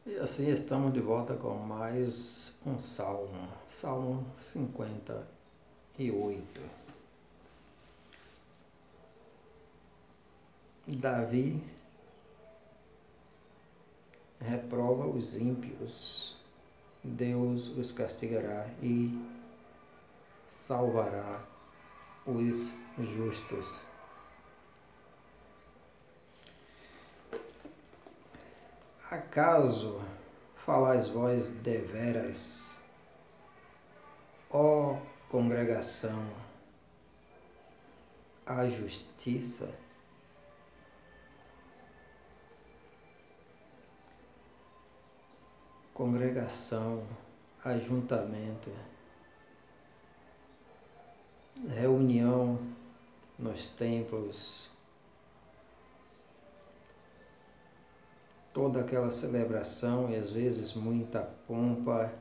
E assim estamos de volta com mais um salmo, Salmo 58. Davi reprova os ímpios, Deus os castigará e salvará os justos. Acaso falais vós deveras, ó congregação, a justiça? Congregação, ajuntamento, reunião nos templos, toda aquela celebração e às vezes muita pompa,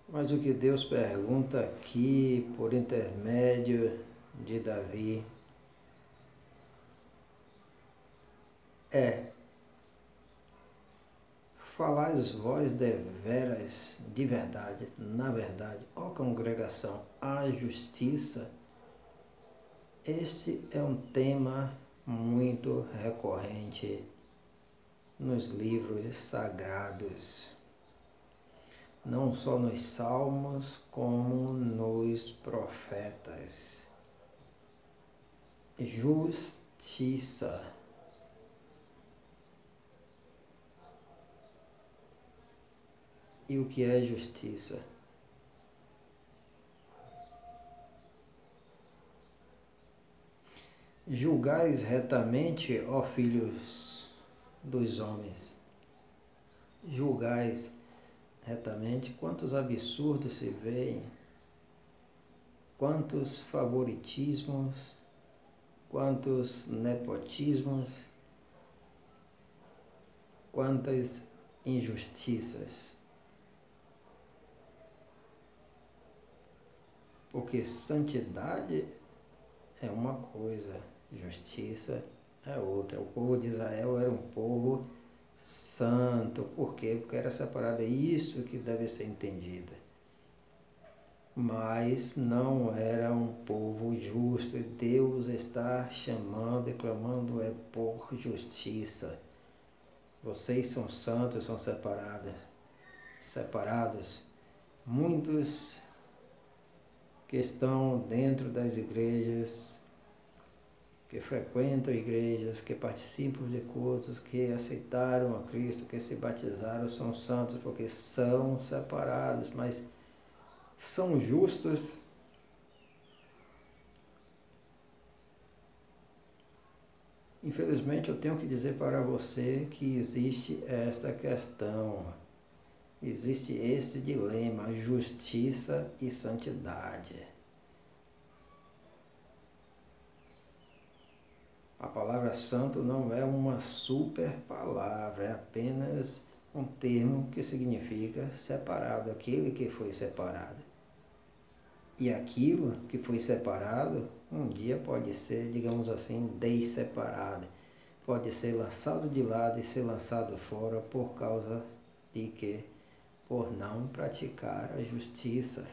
mas o que Deus pergunta aqui por intermédio de Davi é: falais vós deveras, de verdade, na verdade, ó congregação, a justiça? Este é um tema muito recorrente nos livros sagrados, não só nos salmos, como nos profetas. Justiça. E o que é justiça? Julgais retamente, ó filhos dos homens. Julgais retamente. Quantos absurdos se veem, quantos favoritismos, quantos nepotismos, quantas injustiças. Porque santidade é uma coisa, justiça é outra. O povo de Israel era um povo santo. Por quê? Porque era separado. É isso que deve ser entendido. Mas não era um povo justo. Deus está chamando e clamando por justiça. Vocês são santos, são separados. Muitos que estão dentro das igrejas, que frequentam igrejas, que participam de cultos, que aceitaram a Cristo, que se batizaram, são santos porque são separados, mas são justos? Infelizmente eu tenho que dizer para você que existe esta questão, existe este dilema, justiça e santidade. A palavra santo não é uma super palavra, é apenas um termo que significa separado, aquele que foi separado. E aquilo que foi separado, um dia pode ser, digamos assim, desseparado. Pode ser lançado de lado e ser lançado fora por causa de quê? Por não praticar a justiça.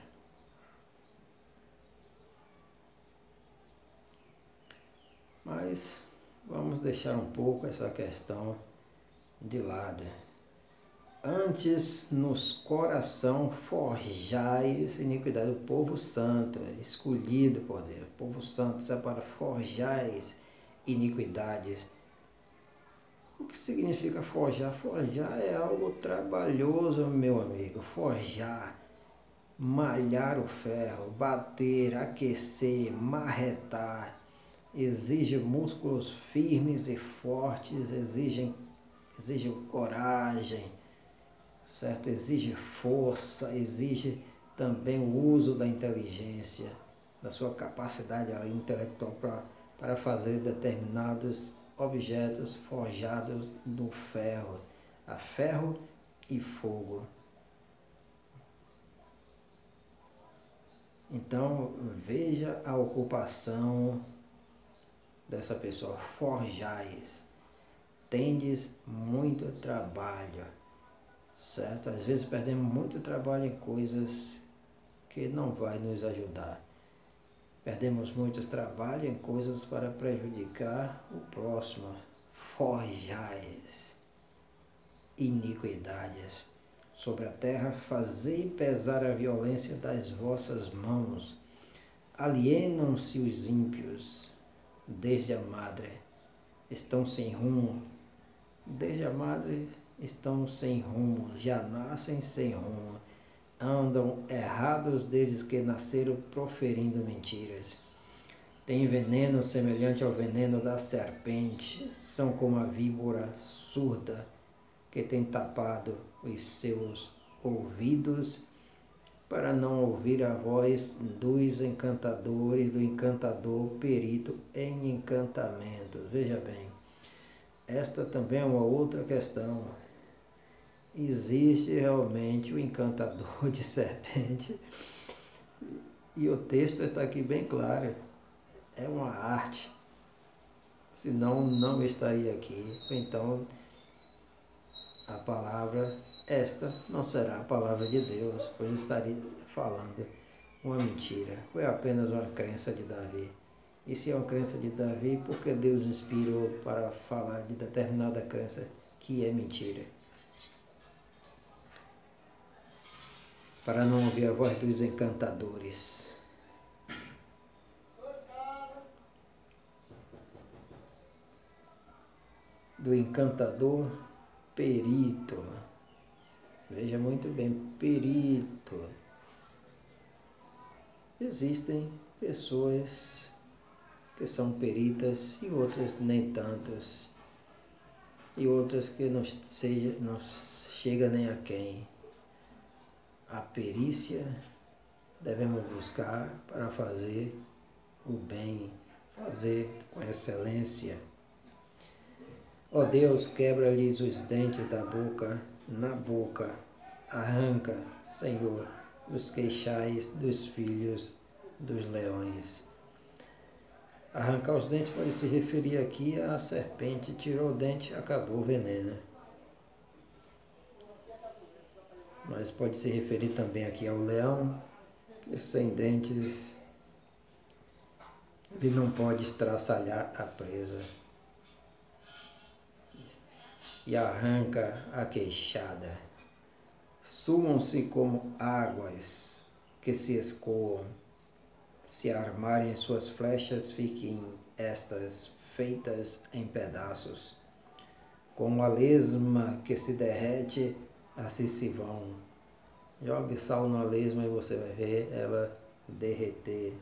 Mas vamos deixar um pouco essa questão de lado. Antes nos coração forjais iniquidade. O povo santo, escolhido por Deus, o povo santo, separa, forjais iniquidades. O que significa forjar? Forjar é algo trabalhoso, meu amigo. Forjar, malhar o ferro, bater, aquecer, marretar, exige músculos firmes e fortes, exige coragem, certo? Exige força, exige também o uso da inteligência, da sua capacidade intelectual para fazer determinados objetos forjados no ferro, a ferro e fogo. Então, veja a ocupação dessa pessoa, forjais. Tendes muito trabalho, certo? Às vezes perdemos muito trabalho em coisas que não vai nos ajudar. Perdemos muito trabalho em coisas para prejudicar o próximo. Forjais iniquidades sobre a terra, fazei pesar a violência das vossas mãos. Alienam-se os ímpios, desde a madre, estão sem rumo. Desde a madre estão sem rumo, já nascem sem rumo. Andam errados desde que nasceram, proferindo mentiras. Têm veneno semelhante ao veneno da serpente, são como a víbora surda que tem tapado os seus ouvidos para não ouvir a voz dos encantadores, do encantador perito em encantamento. Veja bem, esta também é uma outra questão. Existe realmente o encantador de serpente, e o texto está aqui bem claro, é uma arte, senão não estaria aqui. Então a palavra, esta não será a palavra de Deus, pois estaria falando uma mentira. Foi apenas uma crença de Davi. E se é uma crença de Davi, por que Deus inspirou para falar de determinada crença que é mentira? Para não ouvir a voz dos encantadores. Do encantador perito. Veja muito bem, perito. Existem pessoas que são peritas e outras nem tantas. E outras que não chega nem a quem. A perícia devemos buscar para fazer o bem, fazer com excelência. Ó Deus, quebra-lhes os dentes da boca, na boca, arranca, Senhor, os queixais dos filhos dos leões. Arrancar os dentes pode se referir aqui à serpente, tirou o dente, acabou o veneno. Mas pode se referir também aqui ao leão, que sem dentes ele não pode estraçalhar a presa. E arranca a queixada. Sumam-se como águas que se escoam. Se armarem suas flechas, fiquem estas feitas em pedaços. Como a lesma que se derrete, assim se vão. Jogue sal na lesma e você vai ver ela derreter,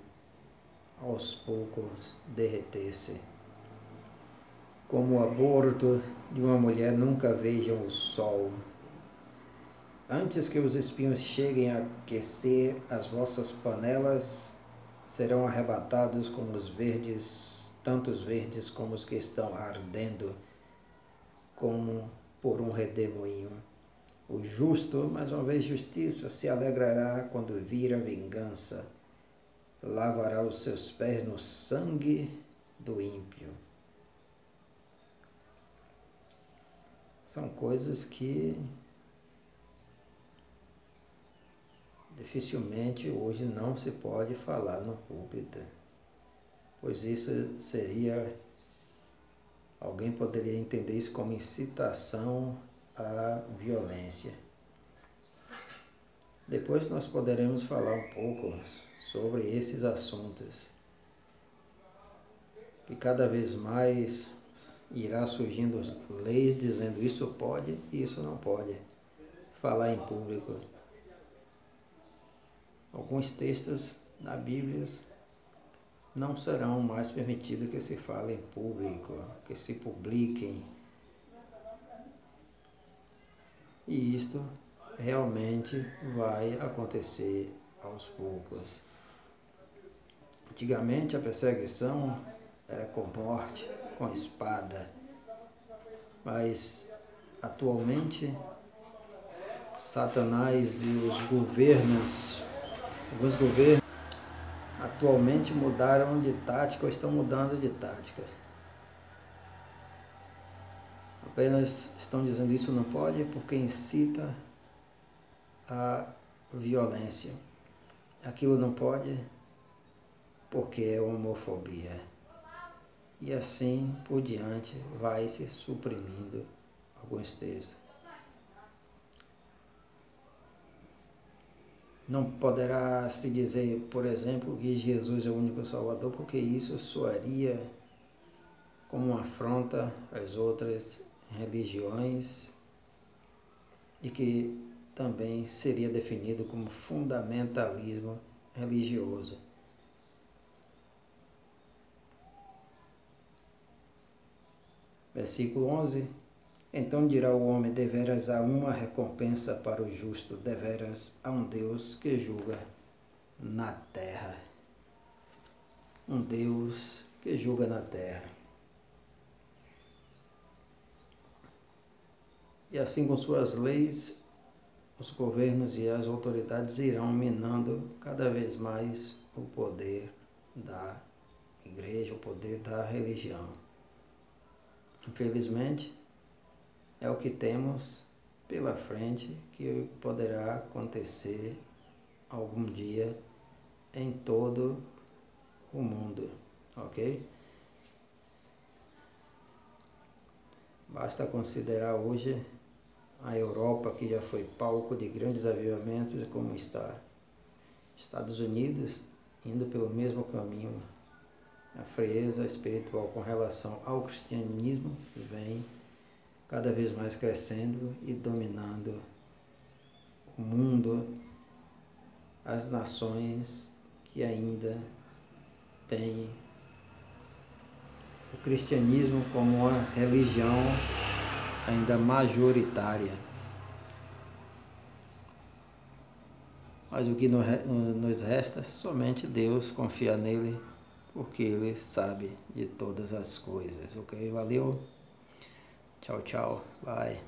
aos poucos derreter-se. Como o aborto de uma mulher, nunca vejam o sol. Antes que os espinhos cheguem a aquecer as vossas panelas, serão arrebatados como os verdes, tanto os verdes como os que estão ardendo, como por um redemoinho. O justo, mais uma vez justiça, se alegrará quando vir a vingança. Lavará os seus pés no sangue do ímpio. São coisas que dificilmente hoje não se pode falar no púlpito, pois isso seria, alguém poderia entender isso como incitação à violência. Depois nós poderemos falar um pouco sobre esses assuntos, que cada vez mais irá surgindo leis dizendo isso pode e isso não pode. Falar em público. Alguns textos na Bíblia não serão mais permitidos que se fale em público, que se publiquem. E isto realmente vai acontecer aos poucos. Antigamente a perseguição era com morte, com espada, mas atualmente Satanás e os governos, alguns governos, atualmente mudaram de tática ou estão mudando de táticas. Apenas estão dizendo isso não pode porque incita a violência. Aquilo não pode porque é homofobia. E assim por diante vai se suprimindo alguns textos. Não poderá se dizer, por exemplo, que Jesus é o único Salvador, porque isso soaria como uma afronta às outras religiões e que também seria definido como fundamentalismo religioso. Versículo 11. Então dirá o homem, deveras há uma recompensa para o justo, deveras há um Deus que julga na terra. Um Deus que julga na terra. E assim com suas leis, os governos e as autoridades irão minando cada vez mais o poder da igreja, o poder da religião. Infelizmente, é o que temos pela frente que poderá acontecer algum dia em todo o mundo, ok? Basta considerar hoje a Europa, que já foi palco de grandes avivamentos, e como está Estados Unidos indo pelo mesmo caminho. A frieza espiritual com relação ao cristianismo vem cada vez mais crescendo e dominando o mundo, as nações que ainda têm o cristianismo como uma religião ainda majoritária. Mas o que nos resta, somente Deus, confiar nele, porque Ele sabe de todas as coisas, ok? Valeu, tchau, tchau, bye.